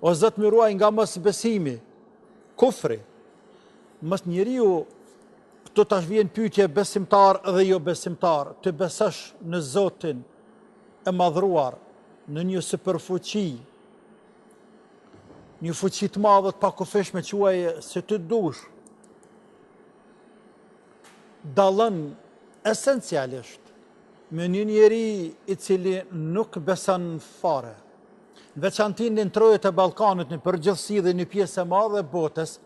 O Zot më ruaj nga mos besimi, kufri. Mos njeriu, këtu tash vjen pyetje besimtar dhe jo besimtar, të besosh në Zotin e madhruar, në një superfuqi, një fuqi të madhe të pakufishme, quaje se të dush, dallon esencialisht me një njeri i cili nuk beson fare. Në veçantin në trojet e Ballkanit, në përgjithësi dhe një pjesë e madhe e botës,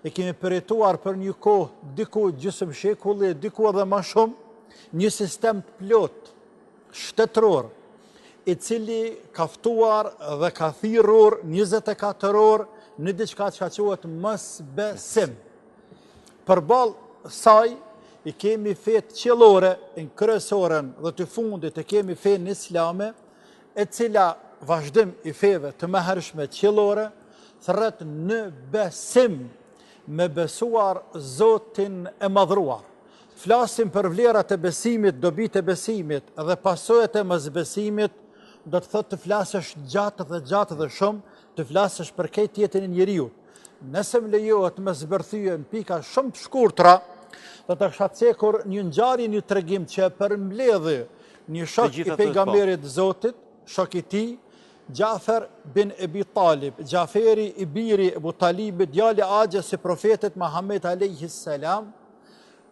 e kemi përjetuar për një kohë, diku gjysmë shekulli, diku edhe më shumë, një sistem të plot, shtetëror, i cili ka ftuar dhe ka thirrur 24 orë në diçka që quhet mosbesim. Përballë saj i kemi fetë qiellore, në kryesorën dhe të fundit e kemi fenë islame, e cila vazhdim i feve të mëhershme qiellore thret në besim, me besuar Zotin e madhruar. Flasim për vlerat e besimit, dobit e besimit dhe pasojat e mosbesimit, do të thotë të flasësh gjatë dhe shumë, të flasësh për këtë jetën e njeriu. Nëse më lejohet me zbërthye në pika shumë të shkurtra, do të kisha cekur një ngjarje, një tregim që e përmbledhi një shok i pejgamberit Zotit, shok i tij, Gjafer bin Ebi Talib, Gjaferi i biri Ebu Talibit, djali agjes i profetit Muhammed a.s.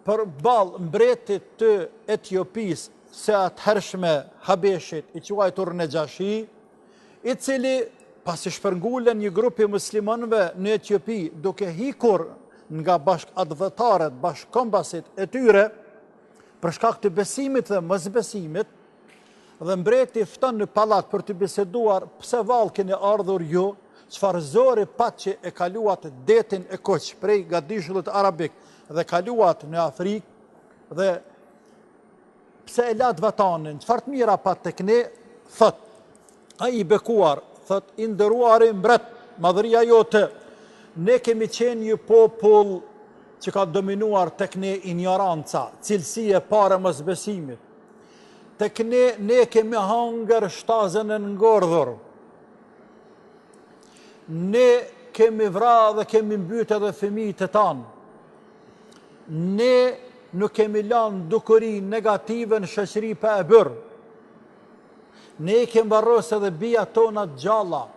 përballë mbretit të Etiopis, se atëhershme Habeshit, i quajtur Nejashi, i cili pasi shpërngulën një grupi muslimanëve në Etiopi, duke hikur nga bashkëadhëtarët, bashkëkombasit e tyre, për shkak të besimit dhe mosbesimit, dhe mbreti fton në pallat për të biseduar pse vallë keni ardhur ju, çfarë zori pat që e kaluat detin e Koq prej Gadishullit arabik dhe kaluat në Afrikë dhe pse e lat vatanin, çfarë të mira pat tek ne, thot ai i bekuar, thot i nderuari mbret, madhëria jote, ne kemi qenë një popull që ka dominuar tek ne ignoranca, cilësia e parë mosbesimit. Tek ne kemi hangër shtazën e ngordhur. Ne kemi vra dhe kemi mbyt edhe fëmijët e tanë. Ne nuk kemi lanë dukuri negative në shoqëri pa e bërë. Ne kemi varros edhe bija tona gjalla.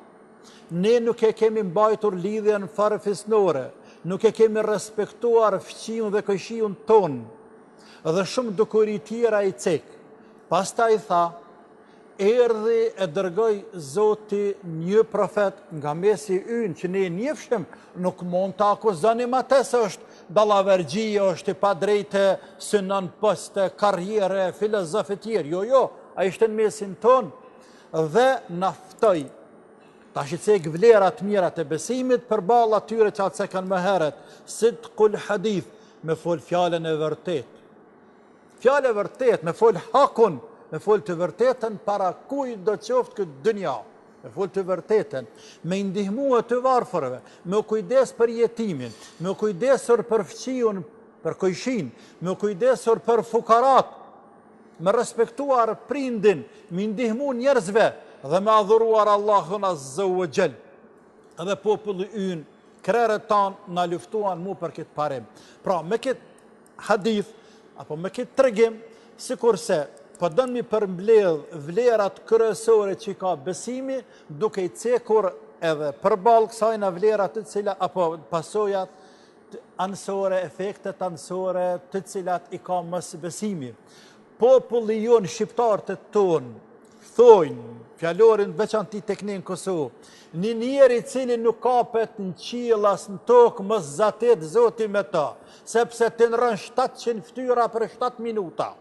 Ne nuk e kemi mbajtur lidhjen farefisnore. Nuk e kemi respektuar fëqiun dhe këshiun tonë. Dhe shumë dukuri tjera i cek. Pastaj tha, erdhi e dërgoi Zoti një profet nga mesi ynë që ne njefshim, nuk mund të akuzonim atë se është dallavergjie, është i padrejtë, synon poste, karriere, filozofi tjerë. Jo, ai ishte në mesin tonë dhe na ftoi. Tash i cek vlerat mira të besimit përballë atyre që atë kanë më herët, sidqul hadith, me fol fjalën e vërtetë. Fjallë e vërtet, me fol hakun, me fol të vërtetën para kujt do qoftë këtë dynja, me fol të vërtetën, me ndihmua të varfërve, me kujdes për jetimin, me kujdesur për fëqiun, për kojshin, me kujdesur për fukarat, me respektuar prindin, me ndihmu njerëzve dhe me adhuruar Allahun Azza wa Jall. Edhe populli ynë, krerët tanë, na luftuan mu për këtë parim. Pra, me këtë hadith, apo me këtë tregim, sikurse po dënë mi përmbledh vlerat kryesore që ka besimi, duke i cekur edhe përballë kësaj në vlerat të cilat, apo pasojat anësore, efektet anësore të cilat i ka mosbesimi. Populli jonë shqiptar të tonë, thojnë, fjalorin veçanti tek ne në Kosovë, një njeri cili nuk kapet në qiell as në tokë, mos zatet Zoti me ta, sepse të nërën 700 ftyra për 7 minuta.